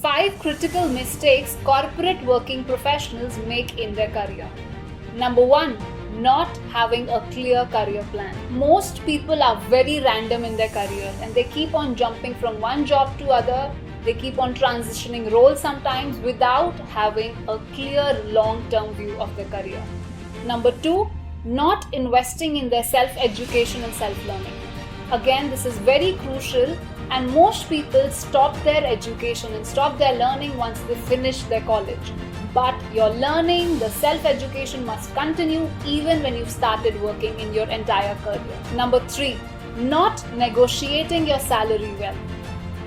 5 critical mistakes corporate working professionals make in their career. Number 1, not having a clear career plan. Most people are very random in their career and they keep on jumping from one job to other. They keep on transitioning roles sometimes without having a clear long-term view of their career. Number 2, not investing in their self-education and self-learning. Again, this is very crucial, and most people stop their education and stop their learning once they finish their college. But your learning, the self-education must continue even when you've started working in your entire career. Number 3, not negotiating your salary well.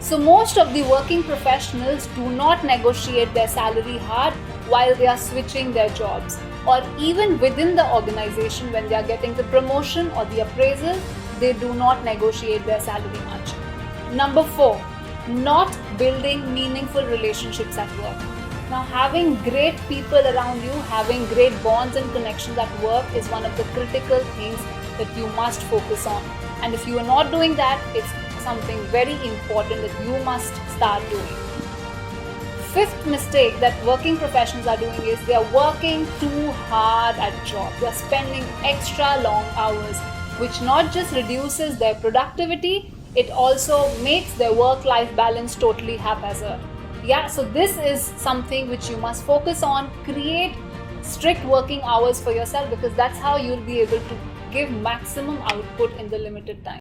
So most of the working professionals do not negotiate their salary hard while they are switching their jobs, or even within the organization when they are getting the promotion or the appraisal, they do not negotiate their salary much. Number 4, not building meaningful relationships at work. Now, having great people around you, having great bonds and connections at work is one of the critical things that you must focus on. And if you are not doing that, it's something very important that you must start doing. 5th mistake that working professionals are doing is they are working too hard at job. They are spending extra long hours, which not just reduces their productivity, it also makes their work-life balance totally haphazard. So this is something which you must focus on. Create strict working hours for yourself, because that's how you'll be able to give maximum output in the limited time.